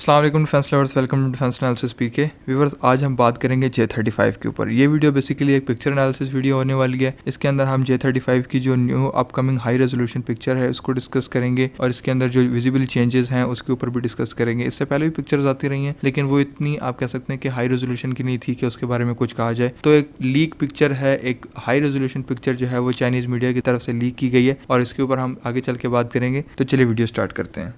अस्सलाम वालेकुम defence lovers, welcome to defence analysis PK viewers. आज हम बात करेंगे J-35 के ऊपर। ये वीडियो बेसिकली एक पिक्चर एनालिसिस वीडियो होने वाली है। इसके अंदर हम J-35 की जो new upcoming high resolution picture है उसको डिस्कस करेंगे और इसके अंदर जो विजिबल चेंजेस हैं उसके ऊपर भी डिस्कस करेंगे। इससे पहले भी पिक्चर्स आती रही हैं लेकिन वो इतनी आप कह सकते हैं कि हाई रेजोल्यूशन की नहीं थी कि उसके बारे में कुछ कहा जाए। तो एक लीक पिक्चर है, एक हाई रेजोल्यूशन पिक्चर जो है वो चाइनीज़ मीडिया की तरफ से लीक की गई है और इसके ऊपर हम आगे चल के बात करेंगे। तो चलिए वीडियो स्टार्ट करते हैं।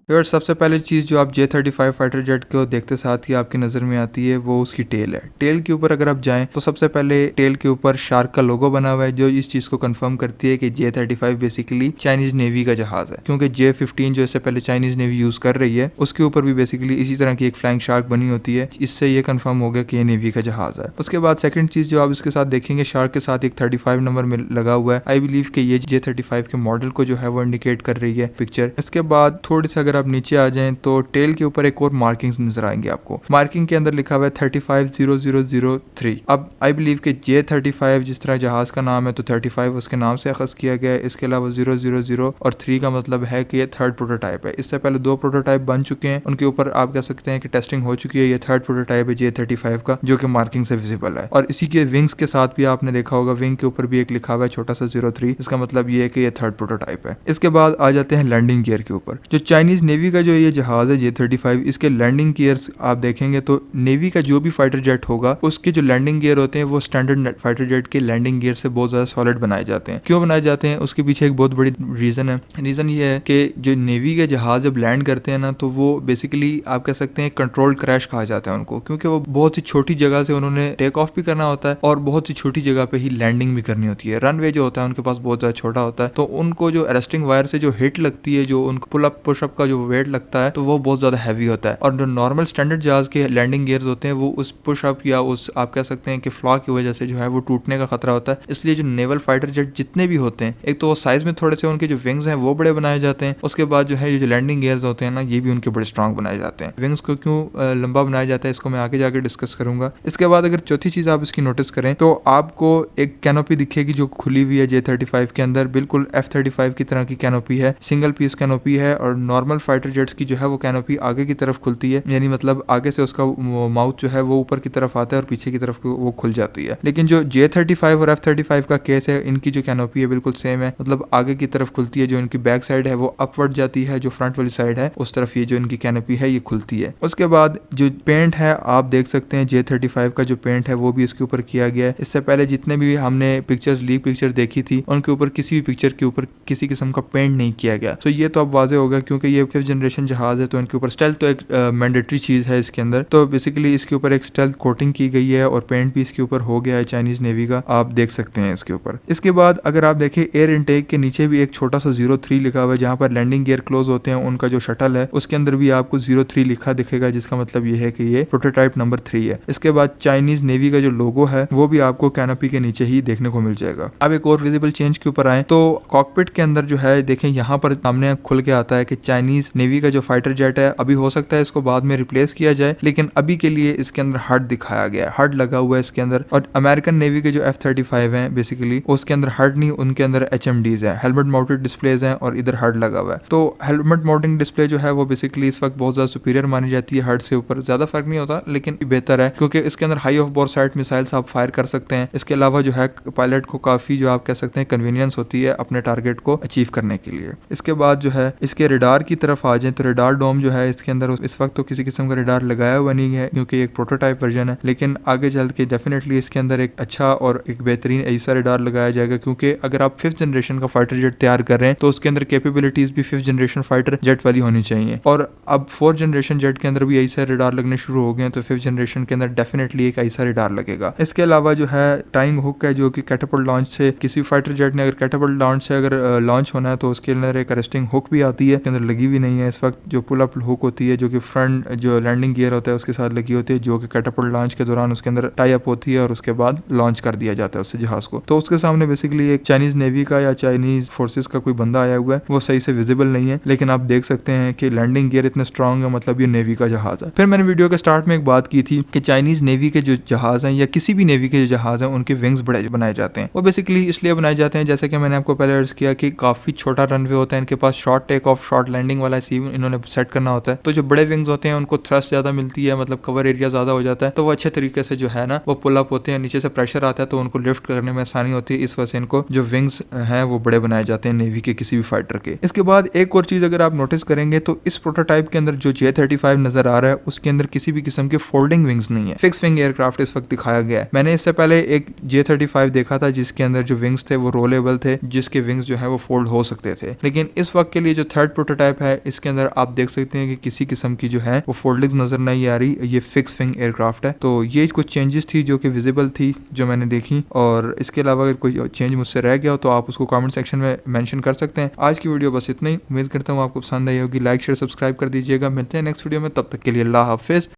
और सबसे पहली चीज़ जो आप J-35 फाइटर जेट को देखते साथ ही आपकी नज़र में आती है वो उसकी टेल है। टेल के ऊपर अगर आप जाएं तो सबसे पहले टेल के ऊपर शार्क का लोगो बना हुआ है जो इस चीज़ को कंफर्म करती है कि J-35 बेसिकली चाइनीज़ नेवी का जहाज़ है, क्योंकि J-15 जो इससे पहले चाइनीज़ नेवी यूज़ कर रही है उसके ऊपर भी बेसिकली इसी तरह की एक फ्लाइंग शार्क बनी होती है। इससे ये कन्फर्म हो गया कि ये नेवी का जहाज़ है। उसके बाद सेकेंड चीज़ जो आप इसके साथ देखेंगे, शार्क के साथ एक 35 नंबर में लगा हुआ है। आई बिलीव कि ये J-35 के मॉडल को जो है वो इंडिकेट कर रही है पिक्चर। इसके बाद थोड़ी सी अगर आप नीचे आ जाएं तो टेल के ऊपर एक और मार्किंग्स नजर आएंगे आपको। मार्किंग के अंदर लिखा हुआ है 350003। अब आई बिलीव कि J-35 जिस तरह जहाज का नाम है तो 35 उसके नाम से अखज़ किया गया है। इसके अलावा 000 और 3 का मतलब है कि ये थर्ड प्रोटोटाइप है। इससे पहले 2 प्रोटोटाइप बन चुके हैं, उनके ऊपर आप कह सकते हैं कि टेस्टिंग हो चुकी है। ये थर्ड प्रोटोटाइप है J-35 का जो कि मार्किंग से विजिबल है। और इसी के विंग्स के साथ भी आपने देखा होगा, विंग के ऊपर भी एक लिखा हुआ है छोटा सा 03। इसका मतलब ये है कि ये थर्ड प्रोटोटाइप है। इसके बाद आ जाते हैं लैंडिंग गियर के ऊपर। जो चाइनीज नेवी का जो ये जहाज है J-35, इसके लैंडिंग गियर्स आप देखेंगे तो नेवी का जो भी फाइटर जेट होगा उसके जो लैंडिंग गियर होते हैं वो स्टैंडर्ड फाइटर जेट के लैंडिंग गियर से बहुत ज्यादा सॉलिड बनाए जाते हैं। क्यों बनाए जाते हैं उसके पीछे एक बहुत बड़ी रीजन है। रीजन ये है कि जो नेवी के जहाज जब लैंड करते हैं ना तो वो बेसिकली आप कह सकते हैं कंट्रोल्ड क्रैश कहा जाता है उनको, क्योंकि वो बहुत सी छोटी जगह से उन्होंने टेक ऑफ भी करना होता है और बहुत सी छोटी जगह पे ही लैंडिंग भी करनी होती है। रनवे जो होता है उनके पास बहुत ज्यादा छोटा होता है, तो उनको जो अरेस्टिंग वायर से जो हिट लगती है, जो उनको पुल अप पुश अप का जो वेट लगता है, तो वो बहुत ज्यादा हैवी होता है। और जो नॉर्मल स्टैंडर्ड जहाज के लैंडिंग गियर्स होते हैं वो उस पुश अप या उस आप कह सकते हैं कि फ्लॉ की वजह से जो है वो टूटने का खतरा होता है। इसलिए जो नेवल फाइटर जेट जितने भी होते हैं, एक तो वो साइज में थोड़े से उनके जो विंग्स हैं वो बड़े बनाए जाते हैं। उसके बाद जो है ये जो लैंडिंग गियर्स होते हैं ना ये भी उनके बड़े स्ट्रॉन्ग बनाए जाते हैं। विंग्स को क्यों लंबा बनाया जाता है इसको मैं आगे जाके डिस्कस करूंगा। इसके बाद अगर चौथी चीज आप इसकी नोटिस करें तो आपको एक कैनोपी दिखेगी जो खुली हुई है J-35 के अंदर। बिल्कुल F-35 की तरह की कैनोपी है, सिंगल पीस कैनोपी है। और नॉर्मल फाइटर जेट्स की जो है वो कैनोपी आगे की तरफ खुलती है, यानी मतलब आगे से उसका माउथ जो है वो ऊपर की तरफ आता है और पीछे की तरफ वो खुल जाती है। लेकिन जो J-35 और F-35 का केस है, इनकी जो कैनोपी है बिल्कुल सेम है, मतलब आगे की तरफ खुलती है। जो इनकी बैक साइड है वो अपवर्ड जाती है, जो फ्रंट वाली साइड है उस तरफ ये जो इनकी कैनोपी है ये खुलती है। उसके बाद जो पेंट है आप देख सकते हैं J-35 का जो पेंट है वो भी इसके ऊपर किया गया है। इससे पहले जितने भी हमने पिक्चर्स लीक पिक्चर देखी थी उनके ऊपर किसी भी पिक्चर के ऊपर किसी किस्म का पेंट नहीं किया गया। तो ये तो अब वाजे होगा क्योंकि ये 5th जनरेशन जहाज है तो इनके ऊपर स्टेल्थ तो एक मैंडेटरी चीज है इसके अंदर। तो बेसिकली इसके ऊपर एक स्टेल्थ कोटिंग की गई है और पेंट भी इसके ऊपर हो गया है चाइनीज नेवी का, आप देख सकते हैं इसके ऊपर। इसके बाद अगर आप देखें एयर इनटेक के नीचे भी एक छोटा सा 03 लिखा हुआ है, जहाँ पर लैंडिंग गियर क्लोज होते हैं उनका जो शटल है उसके अंदर भी आपको 03 लिखा दिखेगा, जिसका मतलब ये है कि ये प्रोटोटाइप नंबर 3 है। इसके बाद चाइनीज नेवी का जो लोगो है वो भी आपको कैनोपी के नीचे ही देखने को मिल जाएगा। अब एक और विजिबल चेंज के ऊपर आए तो कॉकपिट के अंदर जो है देखें यहाँ पर सामने खुल के आता है कि चाइनीज नेवी का जो फाइटर जेट है, अभी हो सकता है इसको बाद में रिप्लेस किया जाए लेकिन अभी के लिए इसके अंदर हड दिखाया गया है, हड लगा हुआ है इसके अंदर। और अमेरिकन नेवी के जो F-35 हैं बेसिकली उसके अंदर हड नहीं, उनके अंदर HMDs हैं, हेलमेट माउंटेड डिस्प्लेज हैं और इधर हड लगा हुआ है। तो हेलमेट माउंटिंग डिस्प्ले जो है वो बेसिकली इस वक्त बहुत ज्यादा सुपीरियर मानी जाती है हड से ऊपर। ज्यादा फर्क नहीं होता लेकिन बेहतर है क्योंकि इसके अंदर high of bore site missiles आप फायर कर सकते हैं। इसके अलावा जो है पायलट को काफी जो आप कह सकते हैं कन्वीनियंस होती है अपने टारगेट को अचीव करने के लिए। इसके बाद जो है इसके रेडार की तरफ आ जाए तो रेडार डोम जो है इसके अंदर इस वक्त तो किसी किस्म का रेडार लगाया हुआ नहीं है क्योंकि एक प्रोटोटाइप वर्जन है, लेकिन आगे चल के डेफिनेटली इसके अंदर एक अच्छा और एक बेहतरीन ऐसा रेडार लगाया जाएगा। क्योंकि अगर आप 5th जनरेशन का फाइटर जेट तैयार कर रहे हैं तो उसके अंदर कैपेबिलिटीज भी 5th जनरेशन फाइटर जेट वाली होनी चाहिए। और अब 4th जनरेशन जेट के अंदर भी ऐसा रेडार लगने शुरू हो गए हैं तो 5th जनरेशन के अंदर डेफिनेटली एक ऐसा रेडार लगेगा। इसके अलावा जो है टाइंग हुक है जो कि कैटापल्ट लॉन्च से किसी फाइटर जेट ने अगर कैटापल्ट लॉन्च से अगर लॉन्च होना है तो उसके अंदर एक अरेस्टिंग हुक भी आती है, उसके अंदर लगी हुई भी नहीं है इस वक्त। जो पुल अप हुक होती है जो कि फ्रंट जो लैंडिंग गियर होता है उसके साथ लगी होती है, जो कि कैटापल्ट लॉन्च के दौरान उसके अंदर टाई अप होती है और उसके बाद लॉन्च कर दिया जाता है उससे जहाज को। तो उसके सामने बेसिकली एक चाइनीज नेवी का या चाइनीज फोर्सेस का कोई बंदा आया हुआ है, वो सही से विजिबल नहीं है, लेकिन आप देख सकते हैं कि लैंडिंग गियर इतने स्ट्रॉन्ग है, मतलब ये नेवी का जहाज है। फिर मैंने वीडियो के स्टार्ट में एक बात की थी कि चाइनीज नेवी के जो जहाज हैं या किसी भी नेवी के जो जहाज हैं उनके विंग्स बड़े बनाए जाते हैं। वो बेसिकली इसलिए बनाए जाते हैं, जैसे कि मैंने आपको पहले अर्ज किया कि काफी छोटा रनवे होता है इनके पास, short take off short landing वाला सीन इन्होंने सेट करना होता है। तो जो बड़े विंग्स होते हैं उनको थ्रस्ट ज्यादा मिलती है, मतलब कवर एरिया ज्यादा हो जाता है, तो वो अच्छे तरीके से जो है ना वो पुल अप होते हैं, नीचे से प्रेशर आता है तो उनको लिफ्ट करने में आसानी होती है। इस वजह से इनको जो विंग्स हैं वो बड़े बनाए जाते हैं नेवी के किसी भी फाइटर के। इसके बाद एक और चीज अगर आप नोटिस करेंगे तो इस प्रोटोटाइप के अंदर जो J-35 नजर आ रहा है उसके अंदर किसी भी किस्म के फोल्डिंग विंग्स नहीं है, फिक्स विंग एयरक्राफ्ट इस वक्त दिखाया गया है। मैंने इससे पहले एक J-35 देखा था जिसके अंदर जो विंग्स थे वो रोलेबल थे, जिसके विंग्स जो है वो फोल्ड हो सकते थे, लेकिन इस वक्त के लिए जो थर्ड प्रोटोटाइप है इसके अंदर आप देख सकते हैं कि किसी किस्म की जो है वो फोल्डिंग नजर नहीं आ रही, ये फिक्स विंग एयरक्राफ्ट है। तो ये कुछ चेंजेस थी जो कि विजिबल थी जो मैंने देखी, और इसके अलावा अगर कोई चेंज मुझसे रह गया हो तो आप उसको कमेंट सेक्शन में मेंशन कर सकते हैं। आज की वीडियो बस इतना ही, उम्मीद करता हूँ आपको पसंद आई होगी। लाइक शेयर सब्सक्राइब कर दीजिएगा। मिलते हैं नेक्स्ट वीडियो में, तब तक के लिए अल्लाह हाफिज।